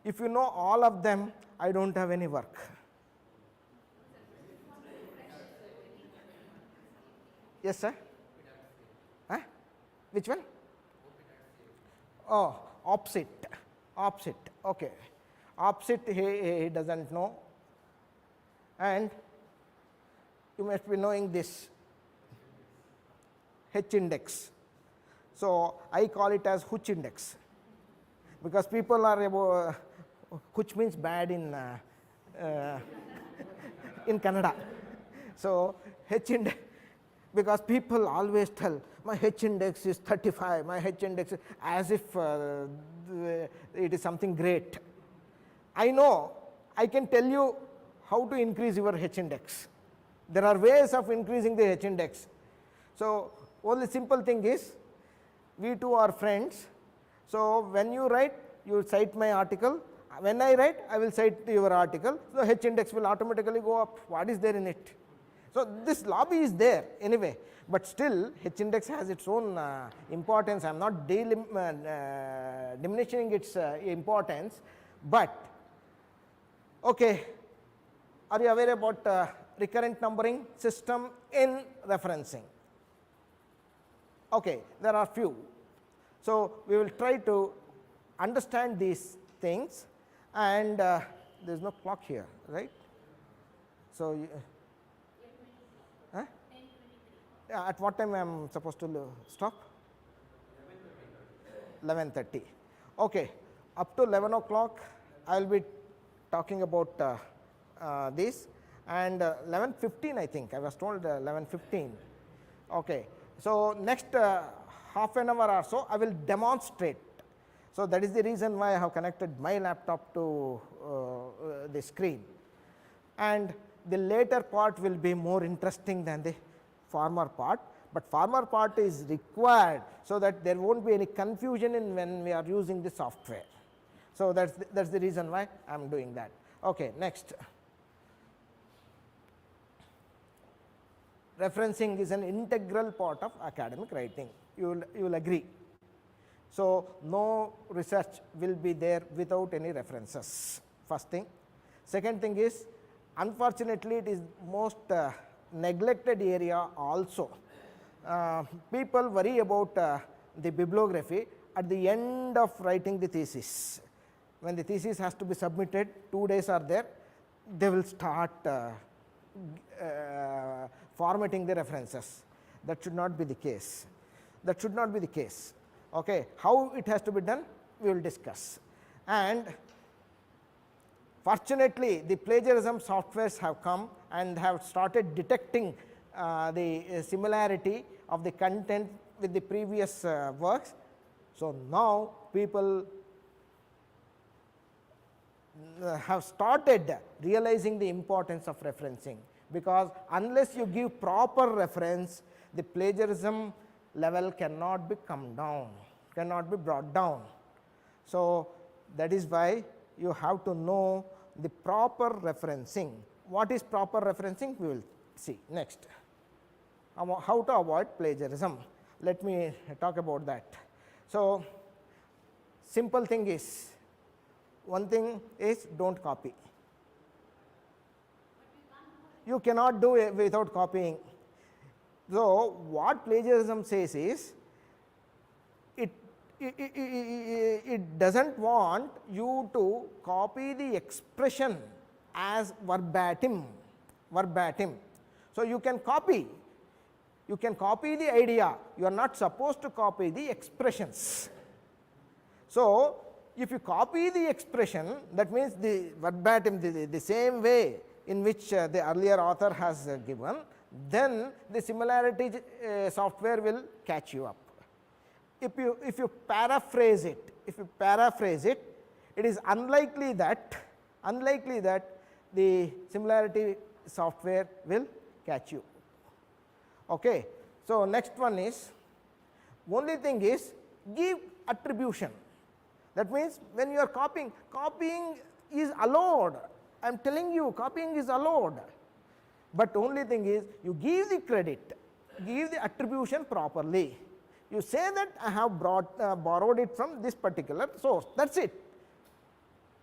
If you know all of them, I don't have any work. Yes, sir? Huh? Which one? Oh, opposite. Opposite. Okay. Opposite he doesn't know. And you must be knowing this H index. So I call it as Hooch index, because people are about Hooch means bad in Kannada. So H index, because people always tell my H index is 35, my H index is, as if it is something great. I know, I can tell you how to increase your H index. There are ways of increasing the H index. So only simple thing is, we two are friends. So when you write, you cite my article. When I write, I will cite your article. So H index will automatically go up. What is there in it? So this lobby is there anyway, but still H index has its own importance. I am not diminishing its importance, but okay. Are you aware about recurrent numbering system in referencing? Okay, there are few. So we will try to understand these things, and there is no clock here, right? So huh? Yeah, at what time I am supposed to stop? 11:30. Okay, up to 11 o'clock I will be talking about this, and 11:15 I think, I was told 11:15. Okay, so next half an hour or so I will demonstrate. So that is the reason why I have connected my laptop to the screen, and the later part will be more interesting than the former part, but former part is required so that there won't be any confusion in when we are using the software. So that's the reason why I am doing that. Okay, next. Referencing is an integral part of academic writing. You will agree. So no research will be there without any references. First thing. Second thing is, unfortunately, it is most neglected area also. People worry about the bibliography at the end of writing the thesis. When the thesis has to be submitted, 2 days are there, they will start formatting the references. That should not be the case. That should not be the case. Okay, how it has to be done, we will discuss. And fortunately, the plagiarism softwares have come and have started detecting the similarity of the content with the previous works. So now people have started realizing the importance of referencing, because unless you give proper reference, the plagiarism level cannot be come down, cannot be brought down. So that is why you have to know the proper referencing. What is proper referencing? We will see next. How to avoid plagiarism. Let me talk about that. So simple thing is, one thing is, don't copy. You cannot do it without copying. So what plagiarism says is, it doesn't want you to copy the expression as verbatim. So you can copy the idea, you are not supposed to copy the expressions. So if you copy the expression, that means the verbatim, the same way in which the earlier author has given, then the similarity software will catch you up. If you paraphrase it, it is unlikely that the similarity software will catch you. Okay. So next one is, only thing is, give attribution. That means when you are copying is allowed. I am telling you, copying is allowed. But only thing is, you give the credit, give the attribution properly. You say that I have borrowed it from this particular source. That's it.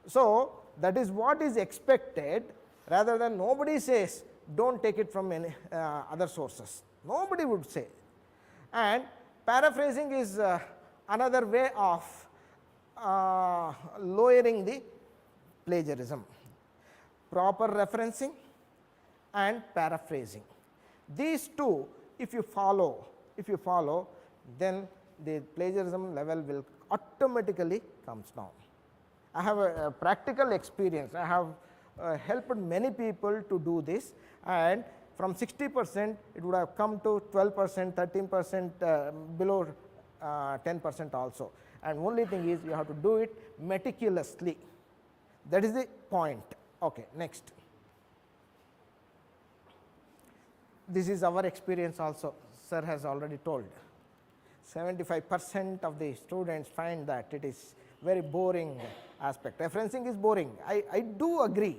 So, that is what is expected, rather than nobody says don't take it from any other sources, nobody would say. And paraphrasing is another way of lowering the plagiarism. Proper referencing and paraphrasing, these two if you follow, then the plagiarism level will automatically comes down. I have a practical experience. I have helped many people to do this, and from 60% it would have come to 12%, 13%, below 10% also. And only thing is you have to do it meticulously. That is the point. Okay, next. This is our experience also, sir has already told. 75% of the students find that it is very boring aspect. Referencing is boring. I do agree.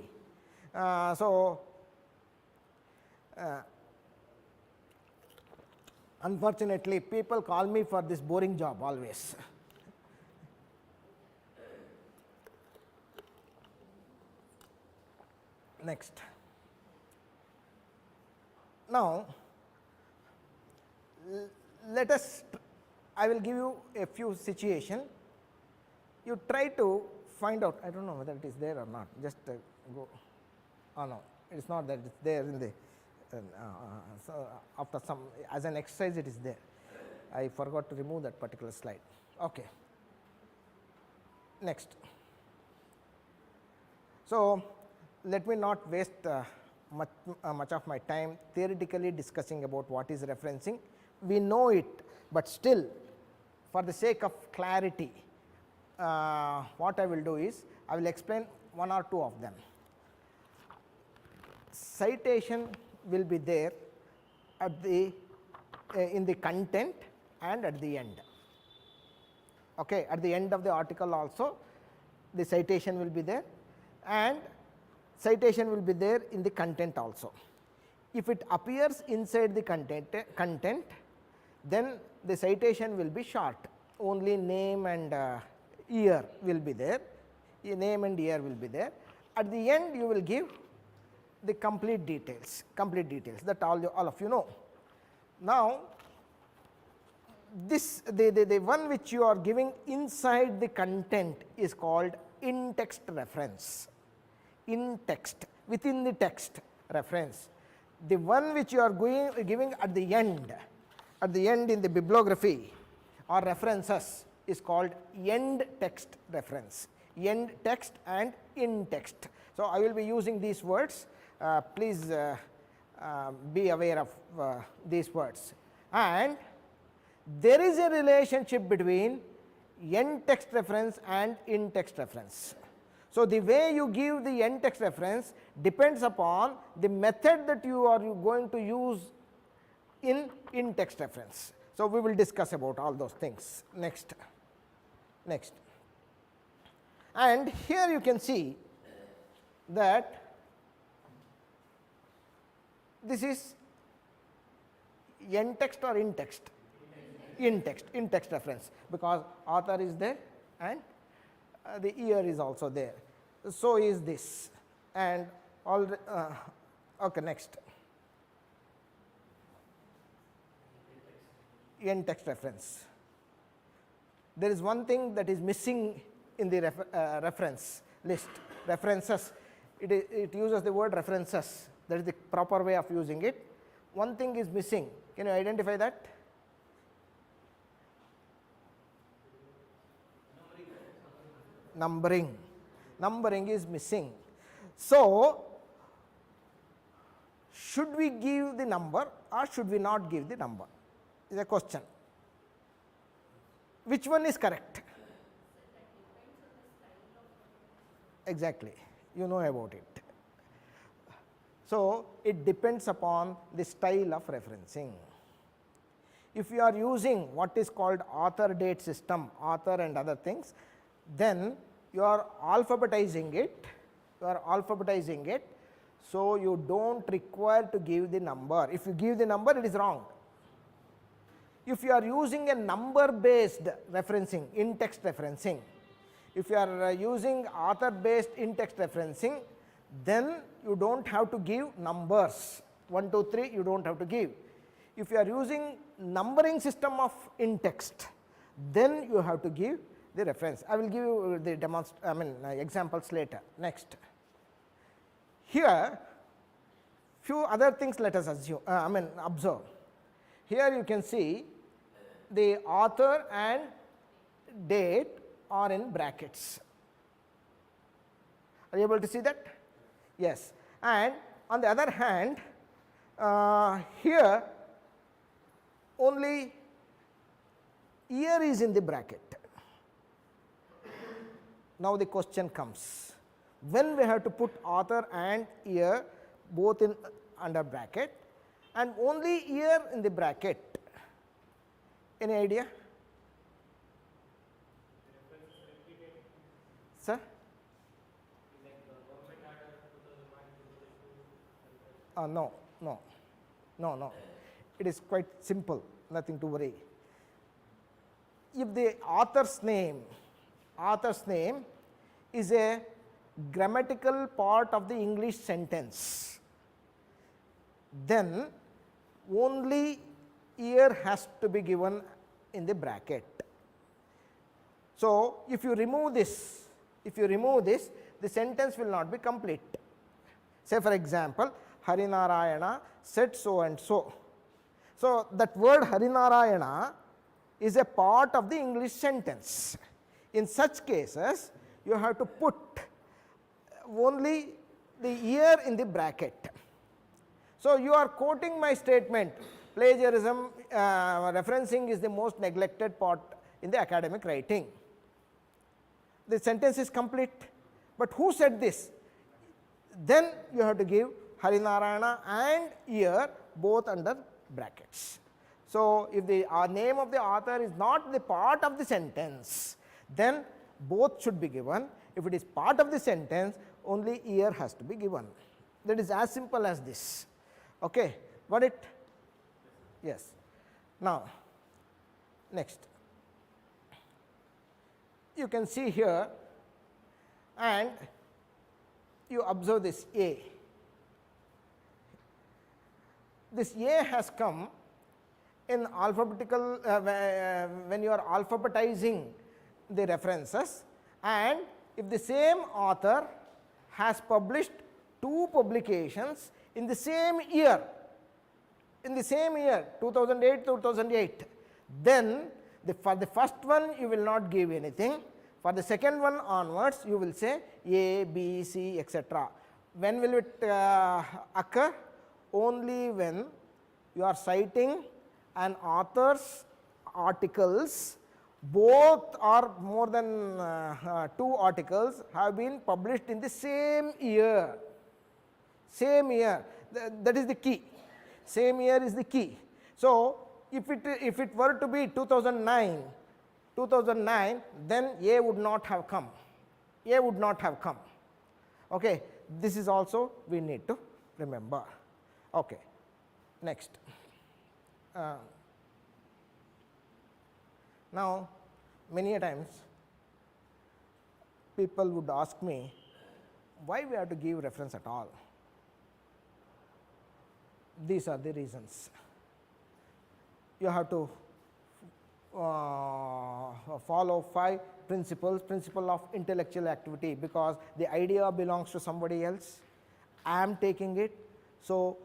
Unfortunately, people call me for this boring job always. Next. Now, let us, I will give you a few situations. You try to find out, I do not know whether it is there or not, just go, oh no, it is not that, it is there in the, so after some, as an exercise it is there. I forgot to remove that particular slide. Okay. Next. So, let me not waste much of my time theoretically discussing about what is referencing. We know it, but still for the sake of clarity, what I will do is I will explain one or two of them. Citation will be there at the in the content and at the end. Okay, at the end of the article also the citation will be there, and citation will be there in the content also. If it appears inside the content, then the citation will be short, only name and year will be there, name and year will be there. At the end you will give the complete details that all of you know. Now, this the one which you are giving inside the content is called in-text reference. In text, within the text reference. The one which you are giving at the end in the bibliography or references is called end text reference. End text and in text. So, I will be using these words, please be aware of these words. And there is a relationship between end text reference and in text reference. So, the way you give the end text reference depends upon the method that you are going to use in text reference. So, we will discuss about all those things next. And here you can see that this is end text or in text? In text reference, because author is there and the year is also there. So is this, and all okay, next. End text reference. There is one thing that is missing in the reference list. References, it uses the word references, that is the proper way of using it. One thing is missing. Can you identify that? Numbering is missing. So, should we give the number or should we not give the number is a question. Which one is correct? Exactly, you know about it. So, it depends upon the style of referencing. If you are using what is called author date system, author and other things, then you are alphabetizing it, so you don't require to give the number. If you give the number, it is wrong. If you are using a number based referencing, in text referencing, If you are using author based in-text referencing, then you do not have to give numbers 1, 2, 3, you do not have to give. If you are using numbering system of in-text, then you have to give the reference. I will give you the examples later. Next, here few other things let us assume, observe. Here you can see the author and date are in brackets. Are you able to see that? Yes. And on the other hand, here only year is in the bracket. Now the question comes, when we have to put author and year both in under bracket and only year in the bracket? Any idea? Sir? No. It is quite simple, nothing to worry. If the author's name is a grammatical part of the English sentence, then only year has to be given in the bracket. So, if you remove this, the sentence will not be complete. Say for example, Harinarayana said so and so. So, that word Harinarayana is a part of the English sentence. In such cases, you have to put only the year in the bracket. So, you are quoting my statement, plagiarism, referencing is the most neglected part in the academic writing. The sentence is complete, but who said this? Then you have to give Harinarayana and year both under brackets. So, if the name of the author is not the part of the sentence, then both should be given. If it is part of the sentence, only year has to be given. That is as simple as this. Okay, got it? Yes. Now, next, you can see here and you observe this A. This A has come in alphabetical, when you are alphabetizing the references, and if the same author has published 2 publications in the same year, 2008, then for the first one you will not give anything. For the second one onwards, you will say A, B, C, etc. When will it occur? Only when you are citing an author's articles, both or more than 2 articles have been published in the same year. Same year, that is the key. Same year is the key. So, if it were to be 2009, then A would not have come. A would not have come. Okay, this is also we need to remember. Okay, next. Now, many a times people would ask me, why we have to give reference at all? These are the reasons. You have to follow 5 principles, principle of intellectual activity, because the idea belongs to somebody else. I am taking it. So,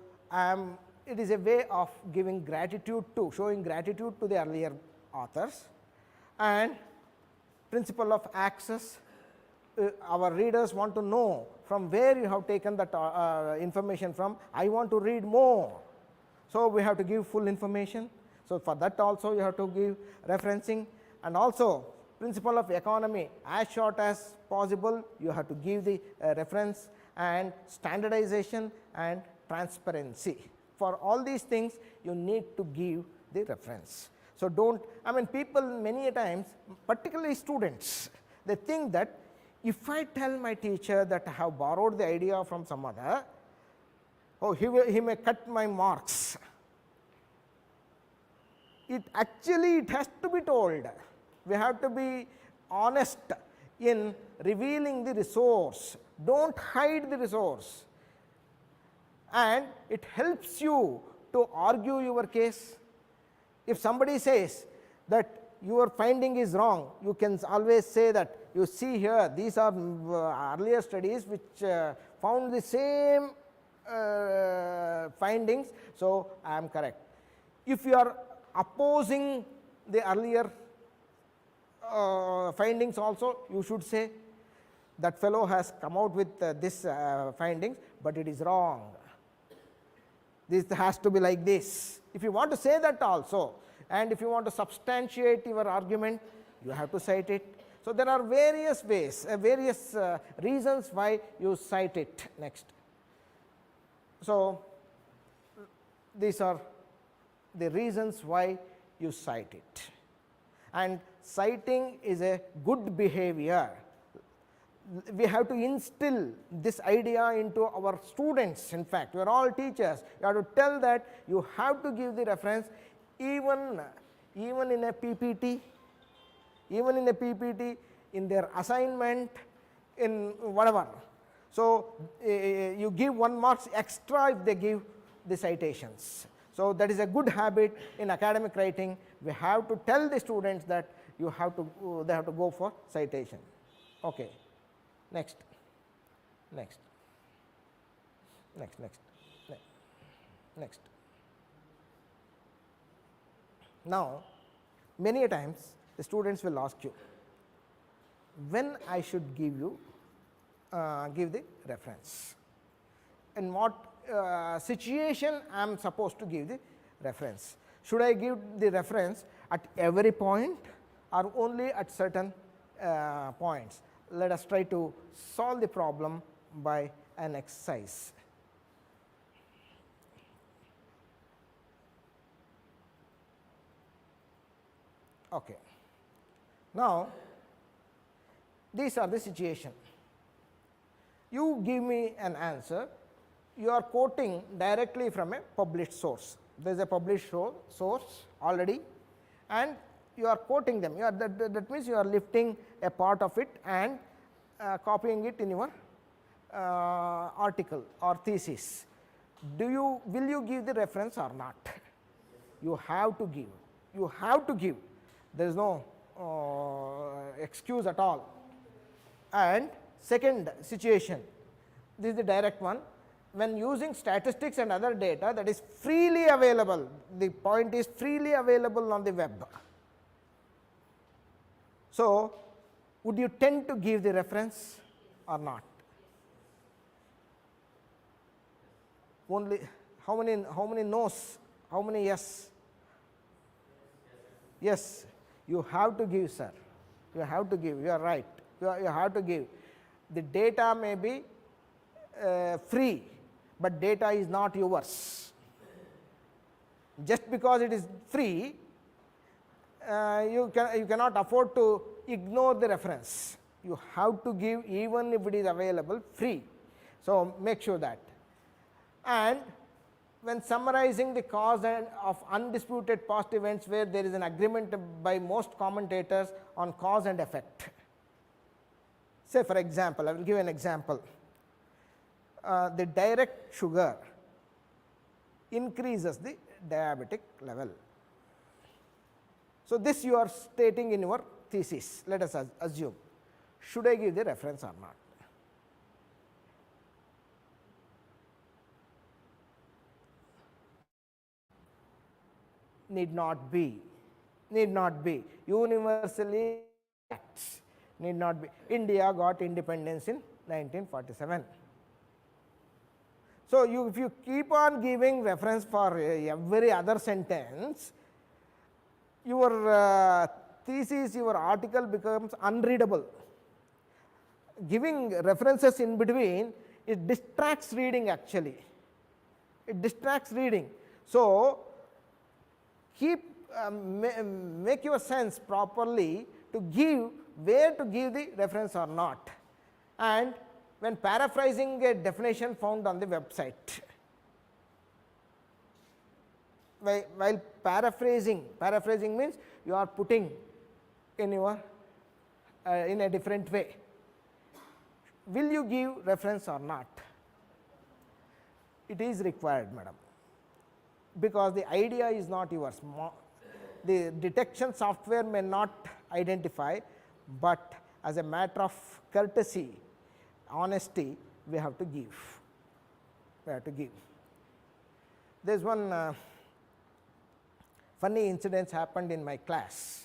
it is a way of giving gratitude to, showing gratitude to the earlier authors. And principle of access, our readers want to know from where you have taken that information from. I want to read more. So, we have to give full information. So, for that also you have to give referencing, and also principle of economy, as short as possible you have to give the reference, and standardization and transparency. For all these things you need to give the reference. So, people many a times, particularly students, they think that if I tell my teacher that I have borrowed the idea from some other, oh, he may cut my marks. It has to be told. We have to be honest. in revealing the resource. Don't hide the resource, and it helps you to argue your case. If somebody says that your finding is wrong, you can always say that, you see here, these are earlier studies which found the same findings, so I am correct. If you are opposing the earlier findings also, you should say that fellow has come out with this findings, but it is wrong. This has to be like this. If you want to say that also, and if you want to substantiate your argument, you have to cite it. So there are various ways, various reasons why you cite it next. So these are the reasons why you cite it. And citing is a good behavior. We have to instill this idea into our students. In fact, we are all teachers. You have to tell that you have to give the reference even in a PPT, in their assignment, in whatever. So you give 1 mark extra if they give the citations. So that is a good habit in academic writing. We have to tell the students that they have to go for citation. Okay. Next. Now, many a times the students will ask you, when I should give the reference, in what situation I am supposed to give the reference. Should I give the reference at every point or only at certain points? Let us try to solve the problem by an exercise. Okay. Now, these are the situation. You give me an answer, you are quoting directly from a published source. There is a published source already, and you are quoting them. That means you are lifting a part of it and copying it in your article or thesis. Will you give the reference or not? You have to give. You have to give. There is no excuse at all. And second situation, this is the direct one. When using statistics and other data that is freely available, the point is freely available on the web. So, would you tend to give the reference or not? Only how many no's? How many yes? Yes, you have to give, sir. You have to give. You are right. You have to give. The data may be free, but data is not yours. Just because it is free, you cannot afford to ignore the reference. You have to give even if it is available free. So make sure that. And when summarizing the cause of undisputed past events where there is an agreement by most commentators on cause and effect. Say for example, I will give an example. The direct sugar increases the diabetic level. So this you are stating in your thesis, let us assume. Should I give the reference or not? Need not be. Universally acts. Need not be. India got independence in 1947. So if you keep on giving reference for every other sentence, your thesis, your article becomes unreadable. Giving references in between, it distracts reading actually. It distracts reading. So make your sense properly to give where to give the reference or not, and when paraphrasing a definition found on the website. While paraphrasing means you are putting in your in a different way. Will you give reference or not? It is required, madam, because the idea is not yours. The detection software may not identify, but as a matter of courtesy, honesty, we have to give. We have to give. There is one funny incident happened in my class.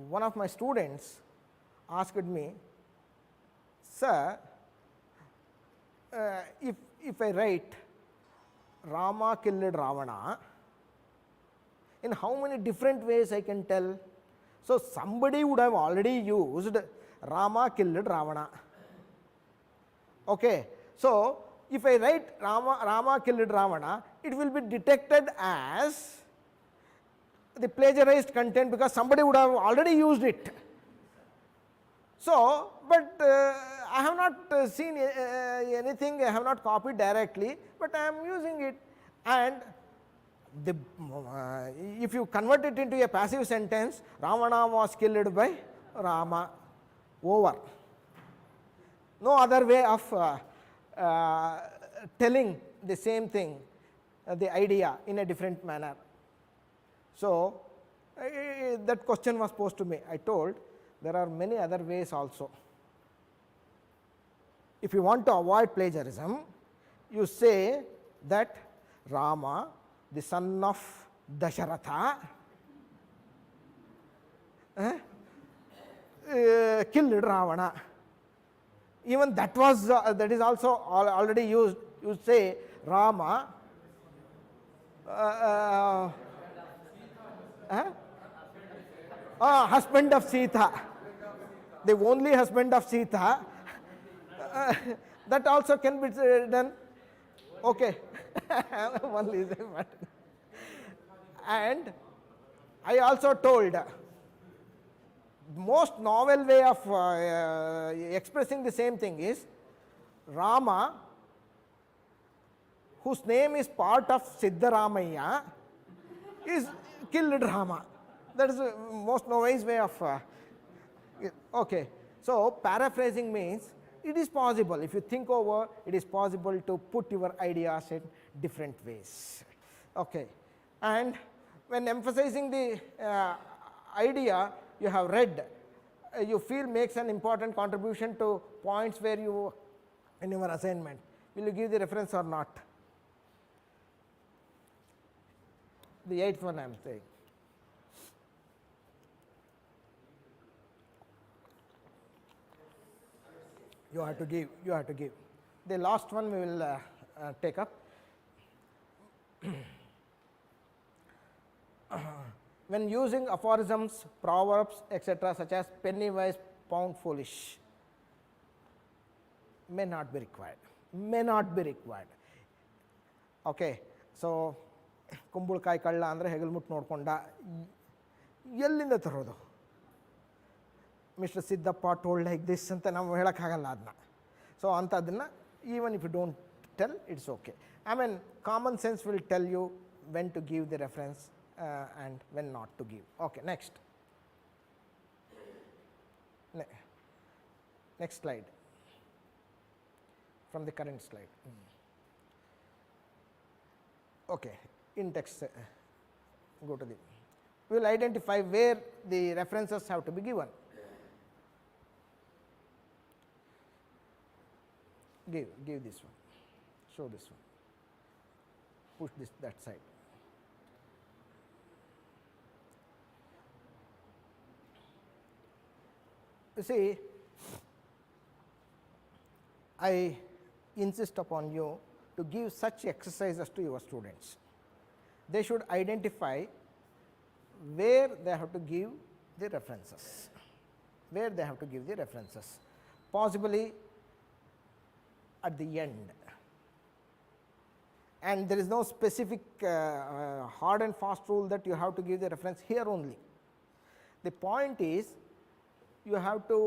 One of my students asked me, sir, if I write Rama killed Ravana, in how many different ways I can tell? So somebody would have already used Rama killed Ravana. Okay, so if I write Rama killed Ravana, it will be detected as the plagiarized content because somebody would have already used it. So, but I have not seen anything, I have not copied directly, but I am using it, and if you convert it into a passive sentence, Ravana was killed by Rama, over. No other way of telling the same thing, the idea in a different manner. So, that question was posed to me. I told there are many other ways also. If you want to avoid plagiarism, you say that Rama, the son of Dasharatha, killed Ravana. Even that was that is also already used. You say Rama husband of Sita, the only husband of Sita, that also can be done. Okay. Only and I also told most novel way of expressing the same thing is Rama, whose name is part of Siddharamaya, is killed Rama. That is the most novice way of okay. So paraphrasing means it is possible. If you think over, it is possible to put your ideas in different ways. Okay. And when emphasizing the idea you have read, you feel makes an important contribution to points where you in your assignment. Will you give the reference or not? The 8th one I am saying. You have to give, you have to give. The last one we will take up. When using aphorisms, proverbs, etc., such as penny wise, pound foolish, may not be required. May not be required. Okay. So, ಕುಂಬಳಕಾಯಿ ಕಳ್ಳ ಅಂದರೆ ಹೆಗಲ್ಮುಟ್ಟು ನೋಡ್ಕೊಂಡ, ಎಲ್ಲಿಂದ ತರೋದು? Mister Siddappa told like this ಅಂತ ನಾವು ಹೇಳೋಕ್ಕಾಗಲ್ಲ ಅದನ್ನ. ಸೊ ಅಂಥದ್ದನ್ನು even if you don't tell, it's okay. I mean, common sense will tell you when to give the reference and when not to give. Okay, next. Next slide. From the current slide. Okay, in text, go to the. We will identify where the references have to be given. Give this one. Show this one. Push this that side. You see, I insist upon you to give such exercises to your students. They should identify where they have to give the references. Where they have to give the references. Possibly at the end. And there is no specific hard and fast rule that you have to give the reference here only. The point is, you have to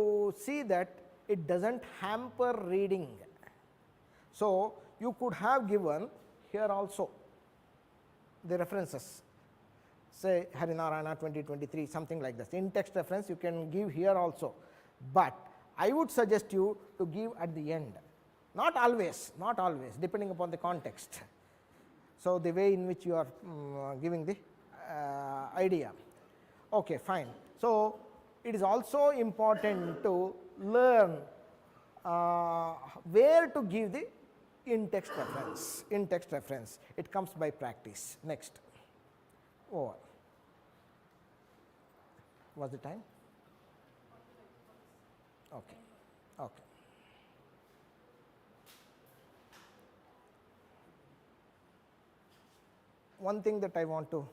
see that it doesn't hamper reading. So, you could have given here also the references. say Harinarayana 2023, something like this. In-text reference you can give here also, but I would suggest you to give at the end. Not always, depending upon the context. So, the way in which you are giving the idea. Okay, fine. So, it is also important to learn where to give the in-text reference. In-text reference, it comes by practice. Next. Over. Was the time? Okay. Okay. One thing that I want to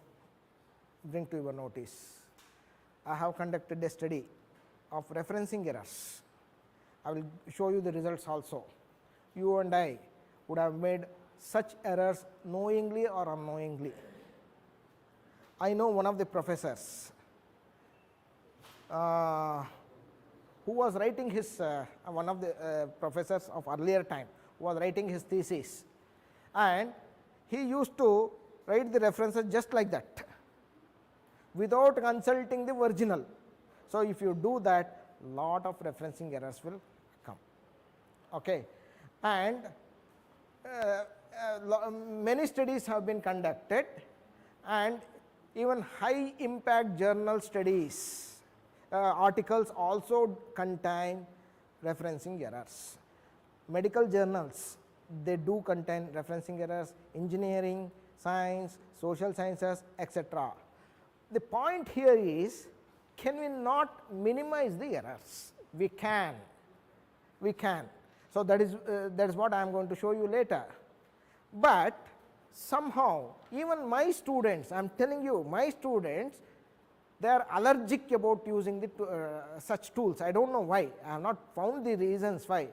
bring to your notice, I have conducted a study of referencing errors. I will show you the results also. You and I would have made such errors knowingly or unknowingly. I know one of the professors who was writing his, one of the professors of earlier time was writing his thesis, and he used to write the references just like that without consulting the original. So, if you do that, lot of referencing errors will come. Okay. And many studies have been conducted, and even high impact journal studies, articles also contain referencing errors. Medical journals, they do contain referencing errors, engineering, science, social sciences, etc. The point here is, can we not minimize the errors? We can. So, that is what I am going to show you later. But somehow even my students, I am telling you, my students, they are allergic about using the such tools. I do not know why, I have not found the reasons why.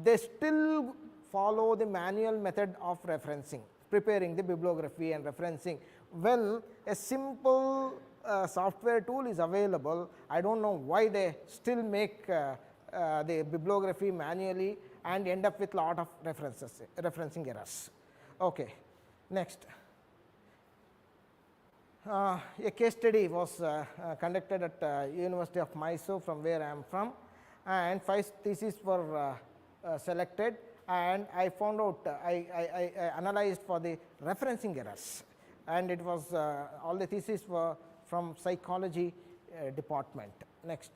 They still follow the manual method of referencing, preparing the bibliography and referencing. When a simple software tool is available, I do not know why they still make the bibliography manually and end up with lot of referencing errors. Okay. Next. A case study was conducted at University of Mysore, from where I am from, and 5 theses were selected, and I found out, I analyzed for the referencing errors, and it was all the theses were from psychology department. Next.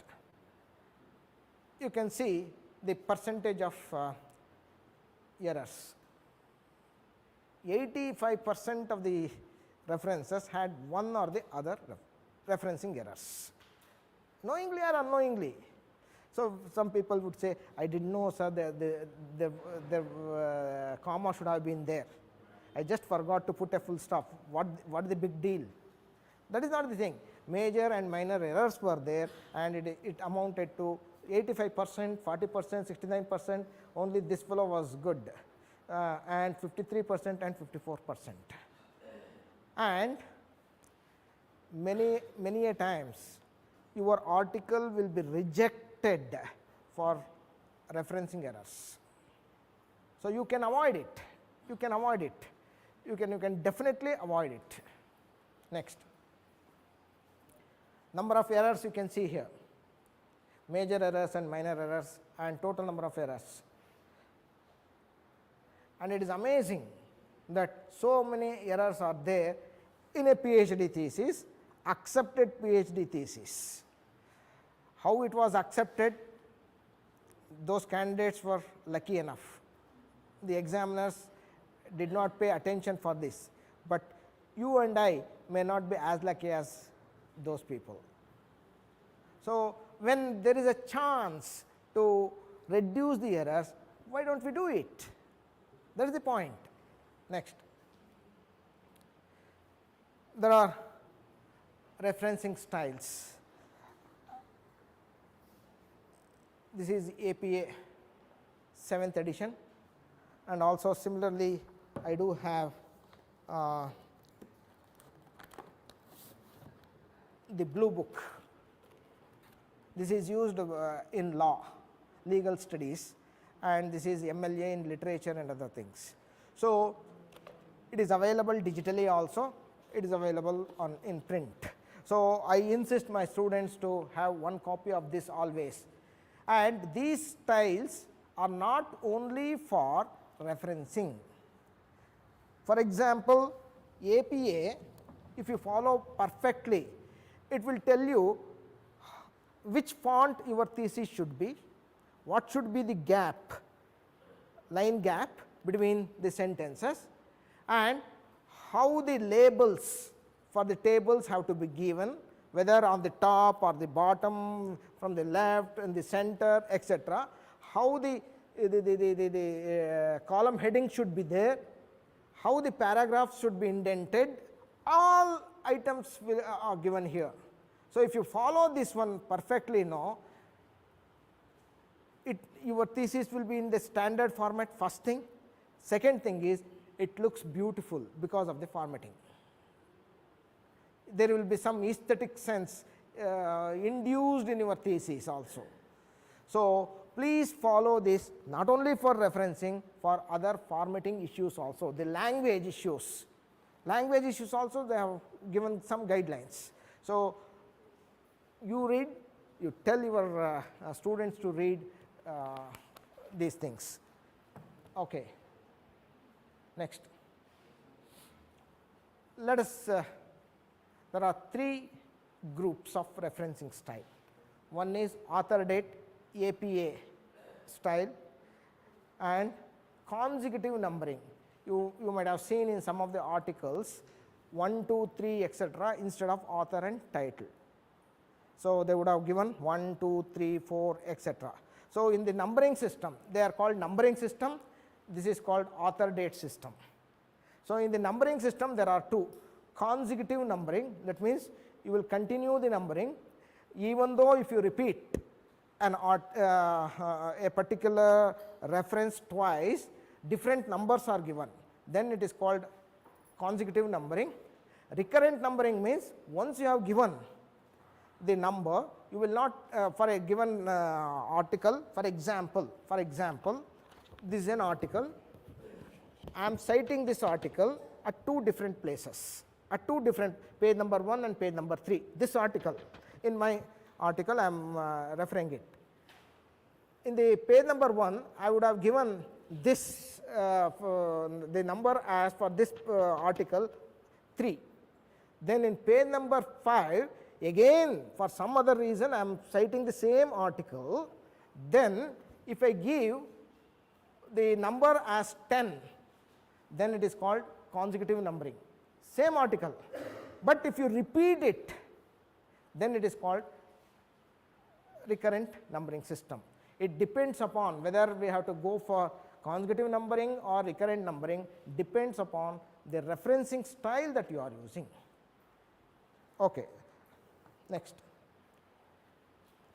You can see the percentage of errors. 85% of the references had one or the other referencing errors, knowingly or unknowingly. So, some people would say, I did not know, sir, the comma should have been there. I just forgot to put a full stop. What is the big deal? That is not the thing. Major and minor errors were there, and it amounted to 85%, 40%, 69%. Only this fellow was good, and 53% and 54%. And many a times your article will be rejected for referencing errors. So, you can avoid it. You can definitely avoid it. Next. Number of errors you can see here, major errors and minor errors, and total number of errors. And it is amazing that so many errors are there in a PhD thesis, accepted PhD thesis. How it was accepted? Those candidates were lucky enough. The examiners did not pay attention for this, but you and I may not be as lucky as those people. So, when there is a chance to reduce the errors, why do not we do it? That is the point. Next. There are referencing styles. This is APA 7th edition, and also similarly I do have the blue book. This is used in law, legal studies, and this is MLA in literature and other things. So, it is available digitally also, it is available in print. So, I insist my students to have one copy of this always, and these styles are not only for referencing. For example, APA, if you follow perfectly, it will tell you which font your thesis should be, what should be the gap, line gap between the sentences, and how the labels for the tables have to be given, whether on the top or the bottom, from the left and the center, etc. How the column heading should be there, how the paragraphs should be indented, all items are given here. So, if you follow this one perfectly now, your thesis will be in the standard format, first thing. Second thing is, it looks beautiful because of the formatting. There will be some aesthetic sense induced in your thesis also. So, please follow this not only for referencing, for other formatting issues also, the language issues. Language issues also they have given some guidelines. So, you read, you tell your students to read these things. Okay. Next, let us there are three groups of referencing style. One is author date APA style and consecutive numbering. You might have seen in some of the articles 1, 2, 3 etc. instead of author and title. So, they would have given 1, 2, 3, 4 etc. So, in the numbering system, they are called numbering system, this is called author date system. So, in the numbering system there are two: consecutive numbering, that means you will continue the numbering even though if you repeat a particular reference twice, different numbers are given, then it is called consecutive numbering. Recurrent numbering means once you have given the number, you will not for a given article, for example, this is an article, I am citing this article at two different places, at two different, page number 1 and page number 3. This article, in my article I am referring it. In the page number 1, I would have given this the number as for this article 3. Then in page number 5, again for some other reason I am citing the same article. Then if I give the number as 10, then it is called consecutive numbering, same article. But if you repeat it, then it is called recurrent numbering system. It depends upon whether we have to go for consecutive numbering or recurrent numbering, depends upon the referencing style that you are using. Okay. Next,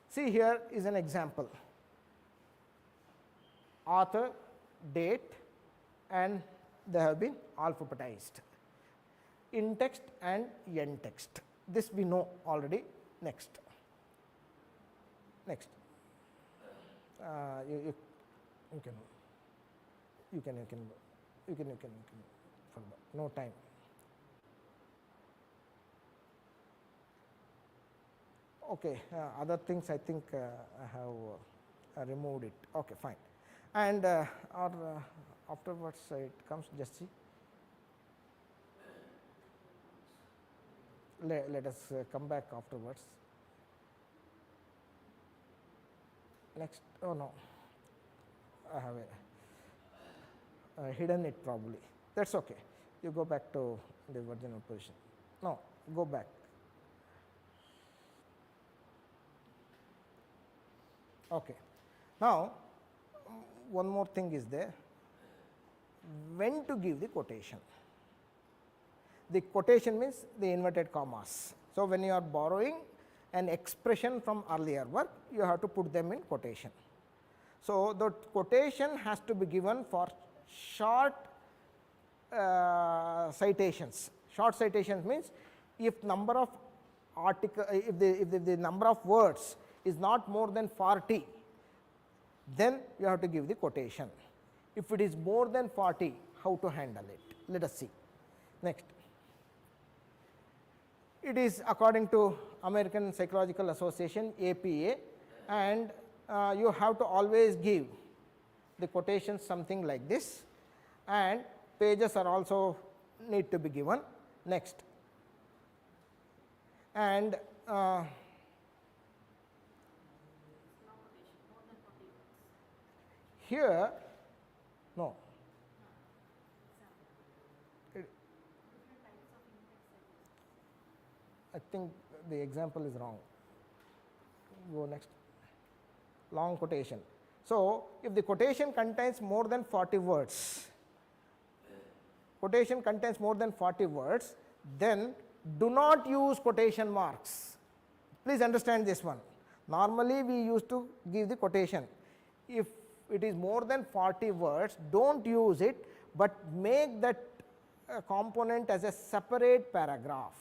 see here is an example: author, date, and they have been alphabetized, in text and end text. This we know already. Next, you can no time. Okay, other things I think I have removed it. Okay, fine. And afterwards it comes, just see. Let us come back afterwards. Next, oh no, I have hidden it probably. That's okay. You go back to the original position. No, go back. Okay. Now, one more thing is there: when to give the quotation. The quotation means the inverted commas. So, when you are borrowing an expression from earlier work, you have to put them in quotation. So, the quotation has to be given for short citations. Short citations means if number of if the number of words is not more than 40, then you have to give the quotation. If it is more than 40, how to handle it? Let us see. Next, It is according to American Psychological Association, APA, and you have to always give the quotations something like this, and pages are also need to be given. Next, and here, no, I think the example is wrong. Go next. Long quotation. So, if the quotation contains more than 40 words, quotation contains more than 40 words, then do not use quotation marks. Please understand this one. Normally, we used to give the quotation. If it is more than 40 words, don't use it, but make that component as a separate paragraph,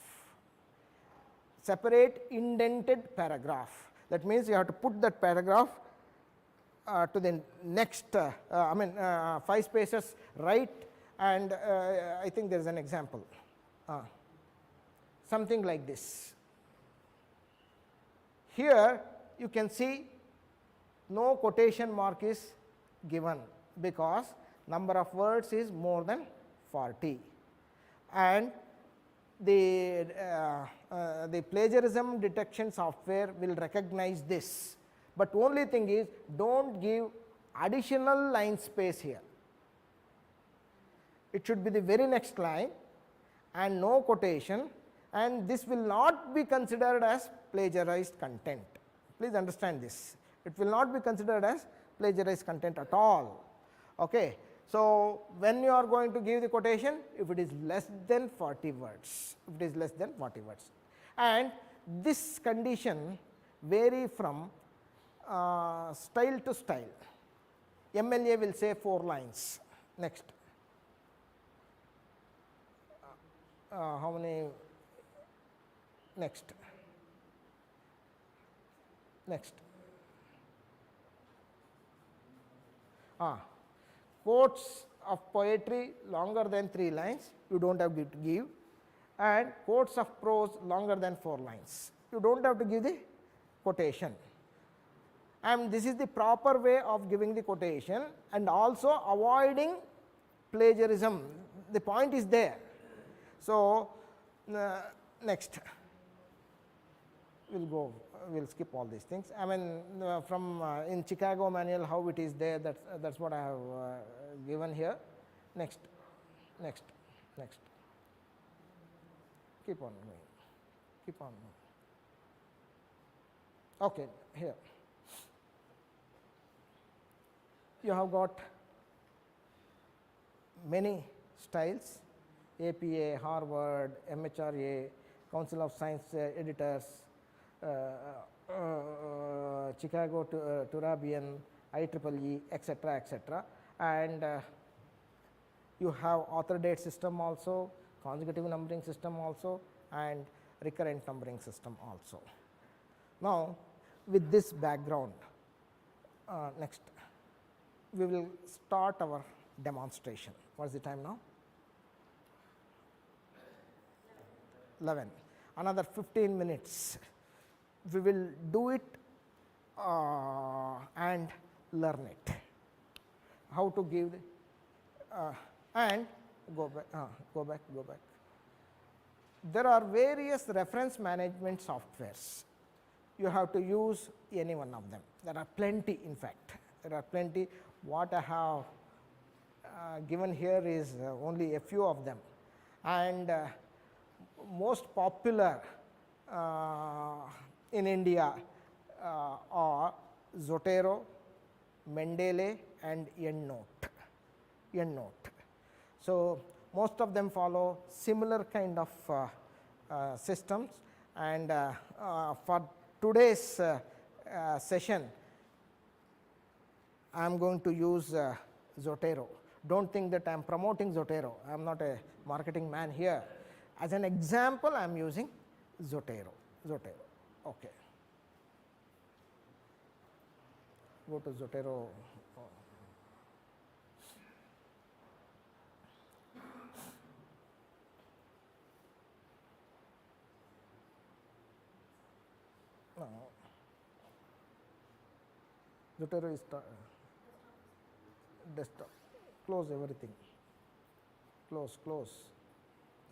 separate indented paragraph. That means you have to put that paragraph to the next, 5 spaces right, and I think there is an example, something like this. Here you can see no quotation mark is given because number of words is more than 40, and the plagiarism detection software will recognize this, but only thing is don't give additional line space here. It should be the very next line and no quotation, and this will not be considered as plagiarized content. Please understand this. It will not be considered as plagiarized content at all. Okay. So, when you are going to give the quotation, if it is less than 40 words, if it is less than 40 words, and this condition vary from style to style. MLA will say 4 lines. Next. How many? Next. Next. Quotes of poetry longer than 3 lines, you don't have to give, and quotes of prose longer than 4 lines, you don't have to give the quotation. And this is the proper way of giving the quotation and also avoiding plagiarism. The point is there. So, next, we'll skip all these things. I mean, from in Chicago manual how it is there, that's what I have given here. Next, next, next. Keep on going, keep on going. Okay, here. You have got many styles: APA, Harvard, MHRA, Council of Science Editors, Chicago Turabian, IEEE, etc., etc. And you have author date system also, consecutive numbering system also, and recurrent numbering system also. Now, with this background, next, we will start our demonstration. What is the time now? 11. Another 15 minutes. We will do it and learn it. How to give and go back. There are various reference management softwares. You have to use any one of them. There are plenty, in fact. There are plenty. What I have given here is only a few of them. And most popular in India are Zotero, Mendeley, and EndNote. So, most of them follow similar kind of systems, and for today's session, I am going to use Zotero. Don't think that I am promoting Zotero. I am not a marketing man here. As an example, I am using Zotero. Okay. Go to Zotero. Zotero is desktop. Close everything. Close, close.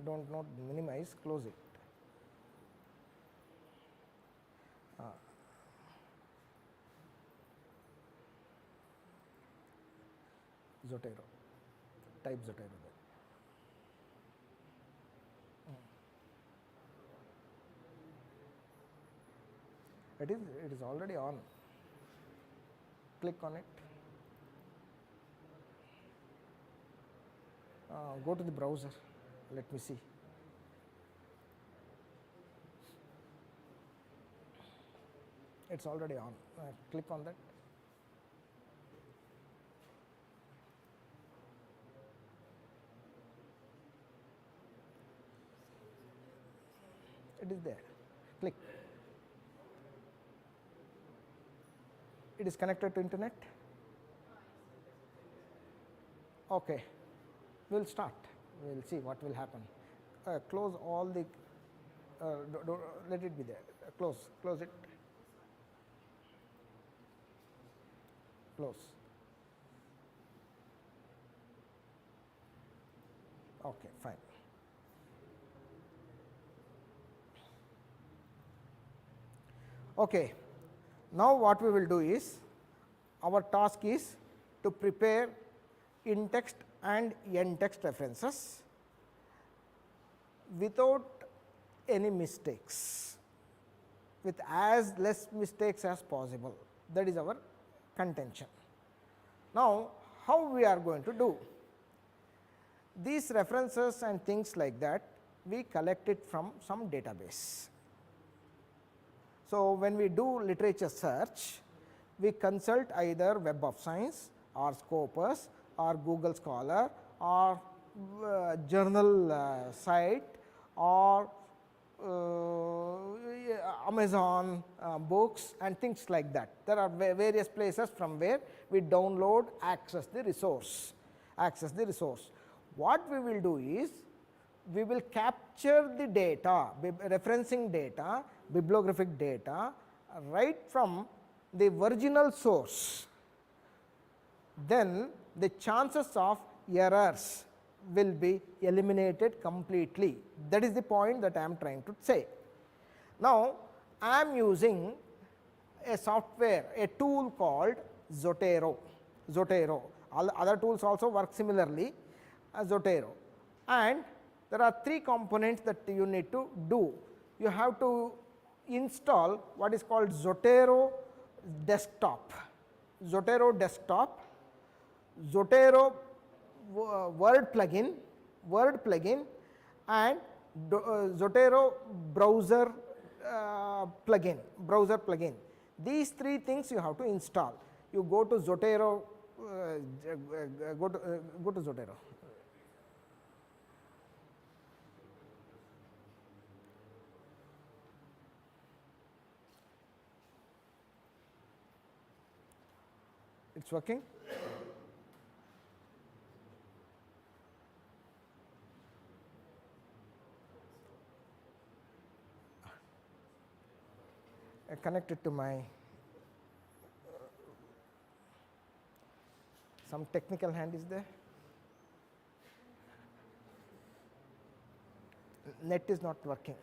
Don't not minimize, close it. Zotero. Type Zotero there. It is already on. Click on it. Go to the browser. Let me see. It's already on. Click on that. It is there. Click. It is connected to internet. Okay. We'll start. We'll see what will happen. Close all the. Let it be there. Close it. Close. Okay, fine. Okay. Now what we will do is, our task is to prepare in-text and end-text references without any mistakes, with as less mistakes as possible. That is our contention. Now, how we are going to do? These references and things like that, we collect it from some database. So, when we do literature search, we consult either Web of Science or Scopus or Google Scholar or journal site or Amazon books and things like that. There are various places from where we download, access the resource. What we will do is, we will capture the data, referencing data, bibliographic data, right from the original source. Then the chances of errors will be eliminated completely. That is the point that I am trying to say. Now, I am using a software, a tool called Zotero. Other tools also work similarly as Zotero. And there are three components that you need to do. You have to install what is called Zotero Desktop, Zotero Word plugin, and Zotero browser plugin. These three things you have to install. You go to Zotero, go to Zotero. It's working. I connect it to my some technical hand is there. Net is not working.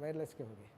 Wireless के हो गए.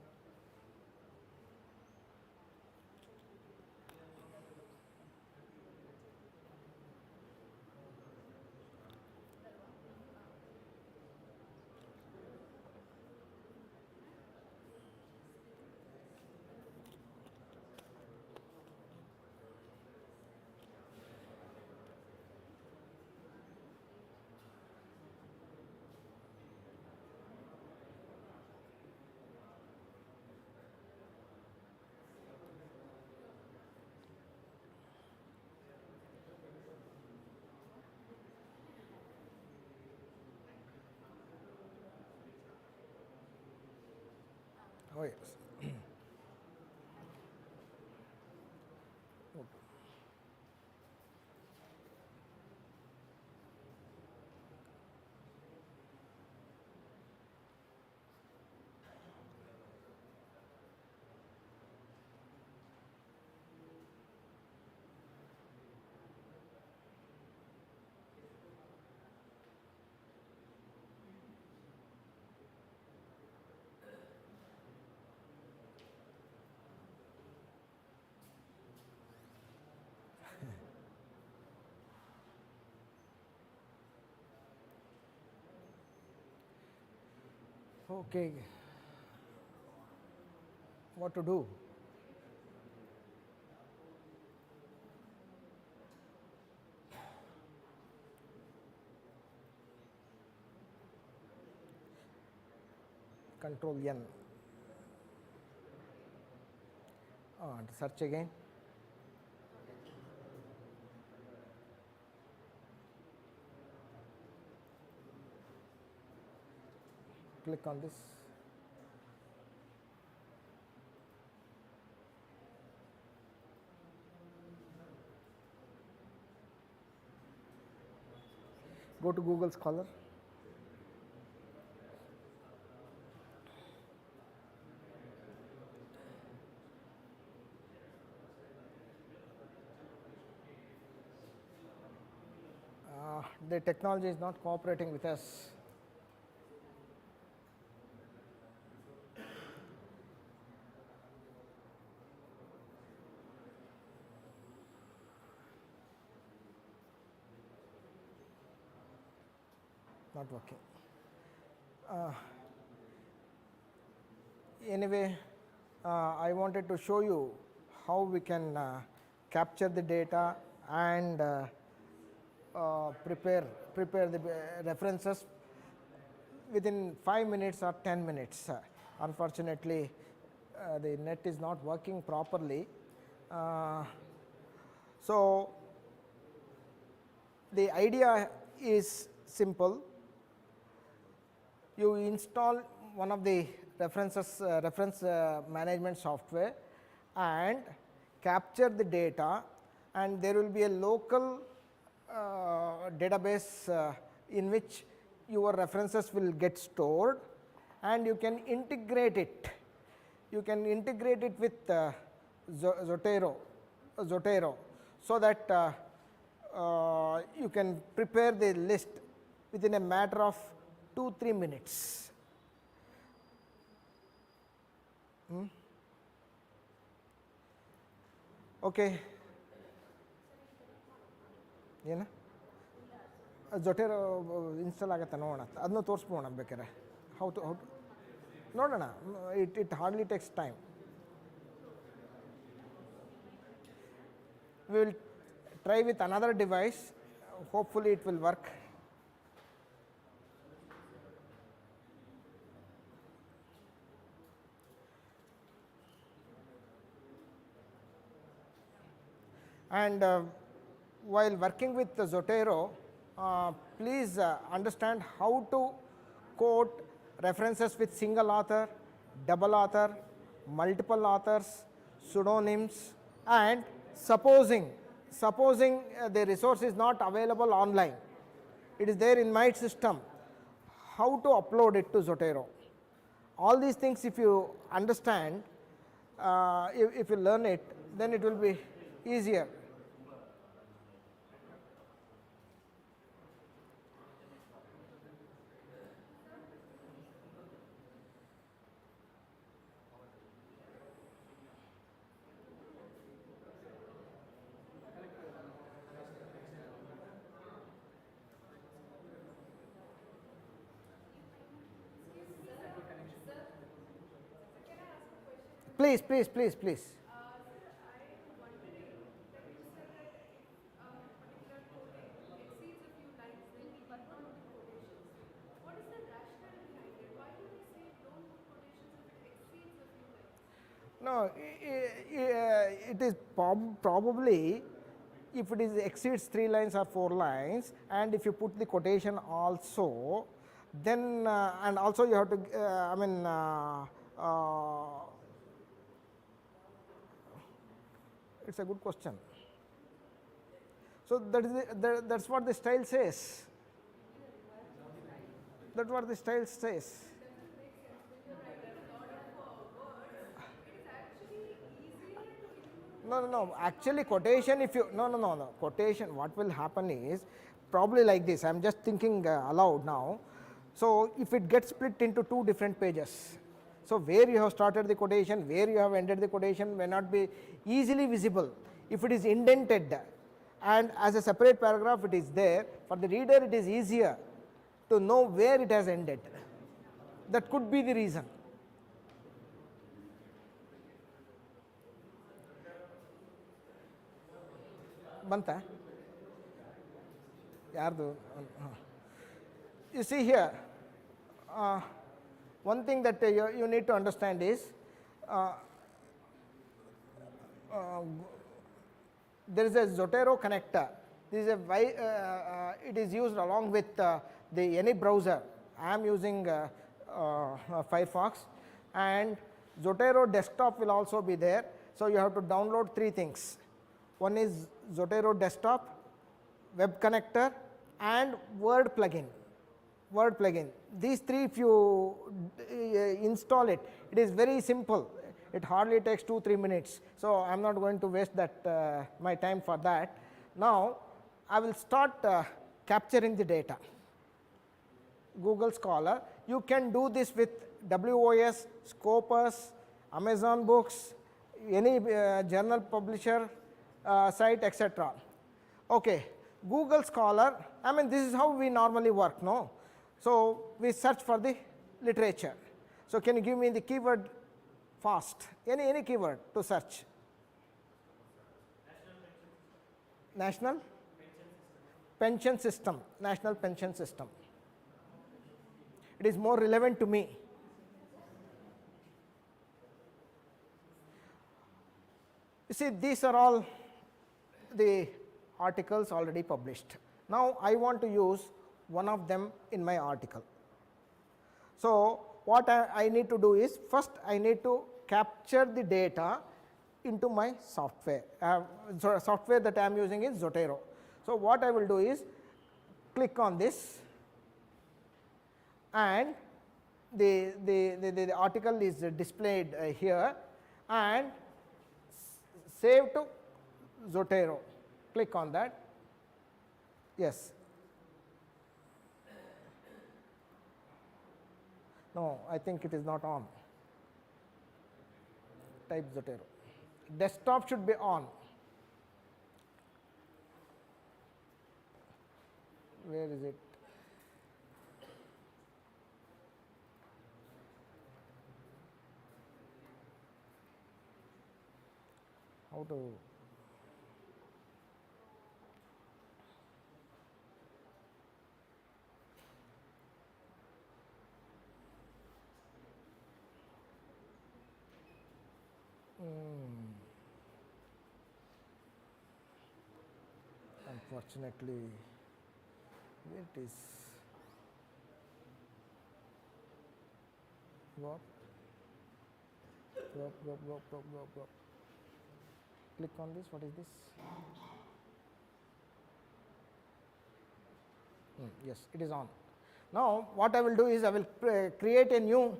Oh yes. Okay, what to do? Control N. And search again. Click on this. Go to Google Scholar. The technology is not cooperating with us. Not working. Anyway, I wanted to show you how we can capture the data and prepare the references within 5 minutes or 10 minutes. Unfortunately, the net is not working properly. So the idea is simple. You install one of the reference management software and capture the data, and there will be a local database in which your references will get stored, and you can integrate it. You can integrate it with Zotero, so that you can prepare the list within a matter of 2-3 minutes. Okay. ಏನು ಜೊಟೇರೋ install ಆಗುತ್ತೆ ನೋಡೋಣ, ಅದನ್ನು ತೋರಿಸ್ಬೋಣ ಬೇಕಾರೆ. How to ನೋಡೋಣ. It hardly takes time. We will try with another device. Hopefully it will work. And while working with Zotero, please understand how to quote references with single author, double author, multiple authors, pseudonyms, and supposing the resource is not available online, it is there in my system, how to upload it to Zotero. All these things, if you understand, if you learn it, then it will be easier. Please. No, it is probably, if it is exceeds 3 lines or 4 lines, and if you put the quotation also, then and also you have to It's a good question. So that is that's what the style says. That's what the style says. No, no, no. Actually, quotation, if you, no, no, no, no. Quotation, what will happen is probably like this. I am just thinking aloud now. So, if it gets split into two different pages, so where you have started the quotation, where you have ended the quotation may not be easily visible. If it is indented and as a separate paragraph it is there, for the reader it is easier to know where it has ended. That could be the reason. Banta? Yardu? You see here, one thing that you need to understand is there is a Zotero connector. This is a it is used along with any browser. I am using Firefox, and Zotero desktop will also be there. So you have to download three things. One is Zotero desktop, web connector, and Word plugin. Word plugin. These three, if you install it, it is very simple. It hardly takes 2-3 minutes. So I am not going to waste that my time for that. Now I will start capturing the data. Google Scholar. You can do this with WOS, Scopus, Amazon Books, any journal publisher site, etc. Okay, Google Scholar. I mean, this is how we normally work, no? So we search for the literature. So can you give me the keyword fast? Any keyword to search? National pension system. National pension system. It is more relevant to me. You see, these are all the articles already published. Now I want to use one of them in my article. So what I need to do is, first I need to capture the data into my software. So software that I am using is Zotero. So what I will do is click on this, and the article is displayed here, and save to Zotero. Click on that. Yes. No, I think it is not on. Type Zotero. Desktop should be on. Where is it? How to? Unfortunately, where it is? Go up. Click on this. What is this? Yes, it is on. Now what I will do is I will create a new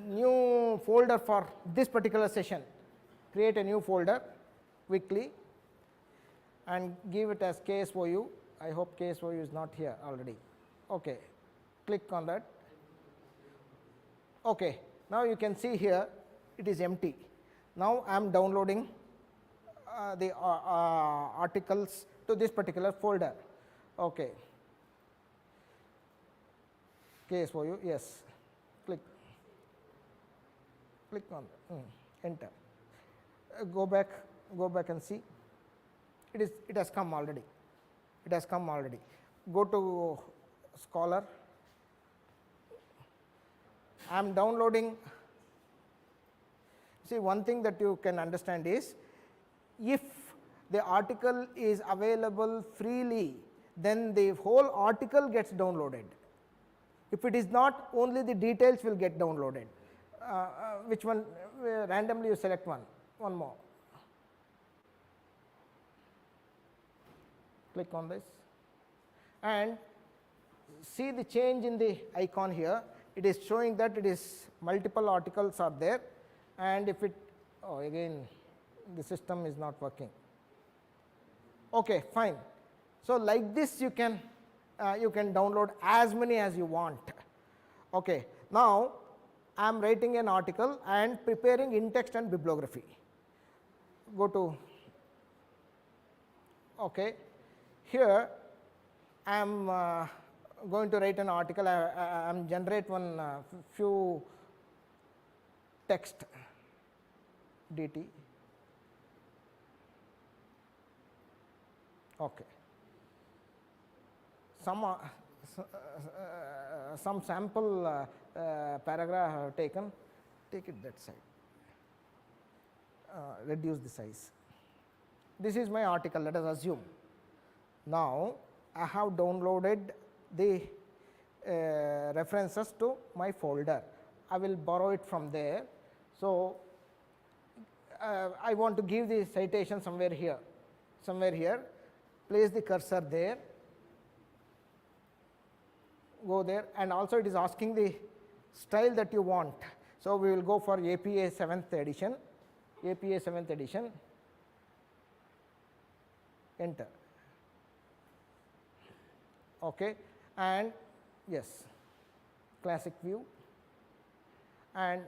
new folder for this particular session. Create a new folder quickly and give it as KSOU. I hope KSOU is not here already. Okay, click on that. Okay, now you can see here it is empty. Now I am downloading the articles to this particular folder. Okay, KSOU, yes. Click on enter. Go back and see. It has come already. It has come already. Go to Scholar. I am downloading. See, one thing that you can understand is, if the article is available freely, then the whole article gets downloaded. If it is not, only the details will get downloaded. Which one? Randomly you select one more. Click on this and see the change in the icon here. It is showing that it is multiple articles are there, and if it, oh, again the system is not working. Okay, fine. So like this you can download as many as you want. Okay, now I am writing an article and preparing in-text and bibliography. Go to, okay, here I am going to write an article. I am generate one few text dt. Okay. Some sample paragraph I have taken. Take it that side. Reduce the size. This is my article, let us assume. Now I have downloaded the references to my folder. I will borrow it from there. So I want to give the citation somewhere here. Place the cursor there, go there, and also it is asking the style that you want. So we will go for APA 7th edition, enter. Okay, and yes, classic view, and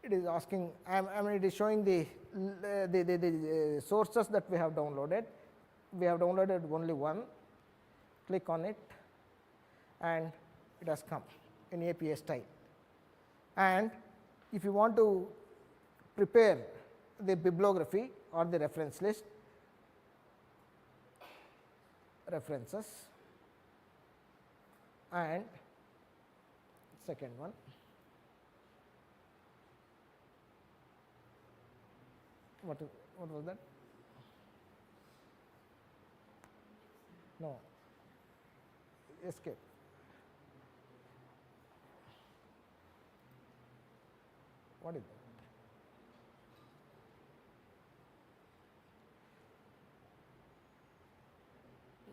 it is asking, I mean it is showing the sources that we have downloaded. We have downloaded only one. Click on it and it has come in APA style. And if you want to prepare the bibliography or the reference list, references, and second one, what was that? No, escape. What is that?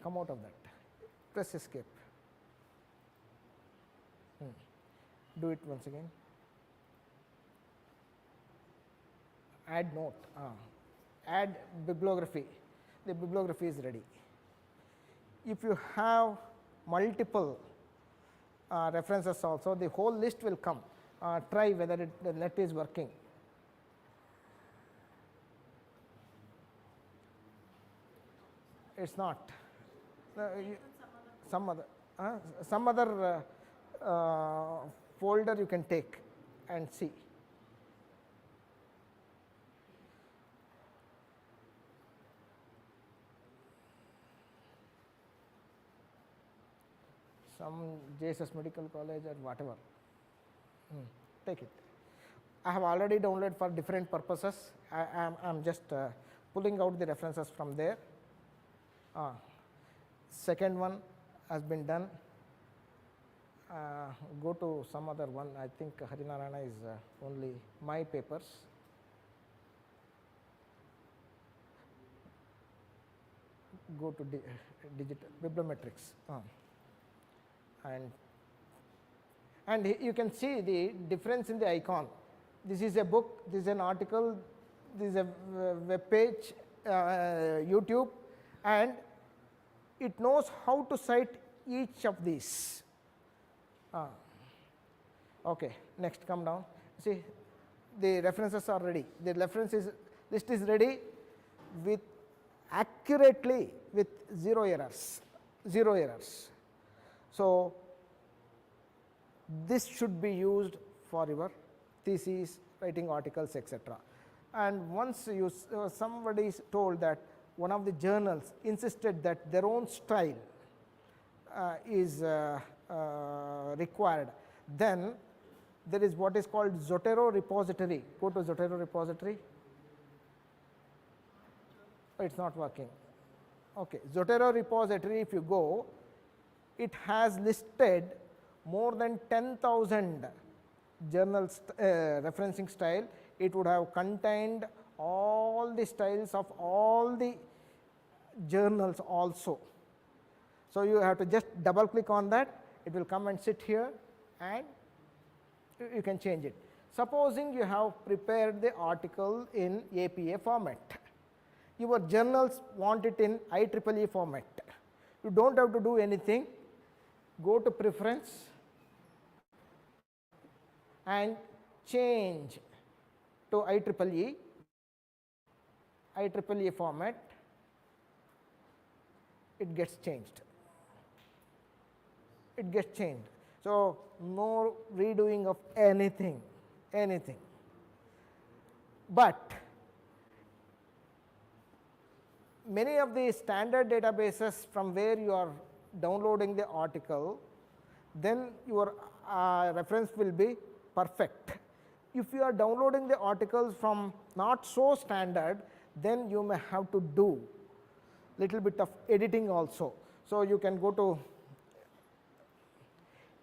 Come out of that. Press escape. Do it once again. Add note. Add bibliography. The bibliography is ready. If you have multiple references also, the whole list will come. Try whether the net is working. It's not. Some other folder you can take and see. Some JSS Medical College or whatever. Take it. I have already downloaded for different purposes. I am just pulling out the references from there. Second one has been done. Go to some other one. I think Harinarayana is only my papers. Go to digital bibliometrics. And you can see the difference in the icon. This is a book, this is an article, this is a web page, YouTube, and it knows how to cite each of these. Okay, next come down. See, the references are ready. The list is ready with accurately with zero errors. So this should be used for your thesis, writing articles, etc. And once somebody is told that one of the journals insisted that their own style is required, then there is what is called Zotero repository. Go to Zotero repository. Oh, it's not working. Okay, Zotero repository, if you go, it has listed more than 10,000 referencing style, it would have contained all the styles of all the journals also. So you have to just double click on that, it will come and sit here and you can change it. Supposing you have prepared the article in APA format, your journals want it in IEEE format. You don't have to do anything, go to preference and change to IEEE format, it gets changed. It gets changed. So no redoing of anything. But many of the standard databases from where you are downloading the article, then your reference will be perfect. If you are downloading the articles from not so standard, then you may have to do little bit of editing also. So you can go to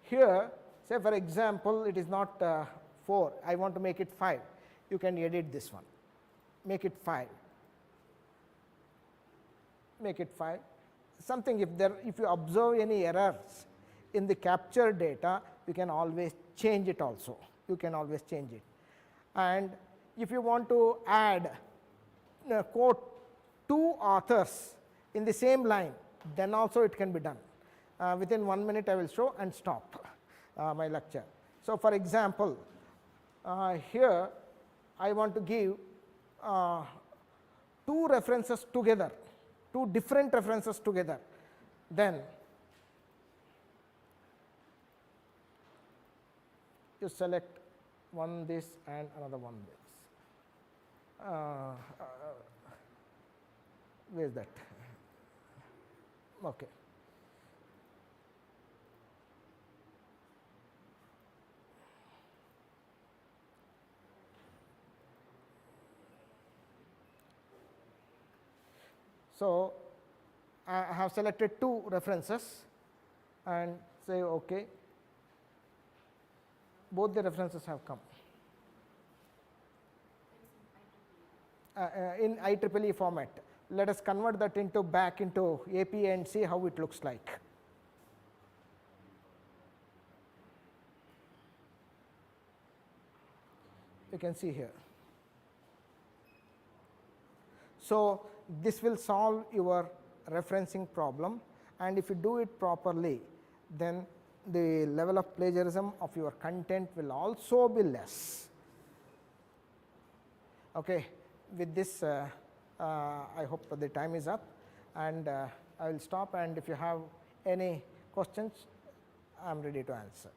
here, say for example, it is not 4, I want to make it 5. You can edit this one, make it 5. Make it 5. Something if you observe any errors in the captured data, you can always change it also. You can always change it. And if you want to add quote 2 authors in the same line, then also it can be done. Within 1 minute I will show and stop my lecture. So for example, here I want to give 2 references together, 2 different references together. Then you select one this and another one this. Where is that? Okay. So I have selected 2 references and say OK. Both the references have come. In IEEE format. Let us convert that back into APA and see how it looks like. You can see here. So this will solve your referencing problem, and if you do it properly, then the level of plagiarism of your content will also be less. Okay, with this I hope the time is up, and I will stop, and if you have any questions, I am ready to answer.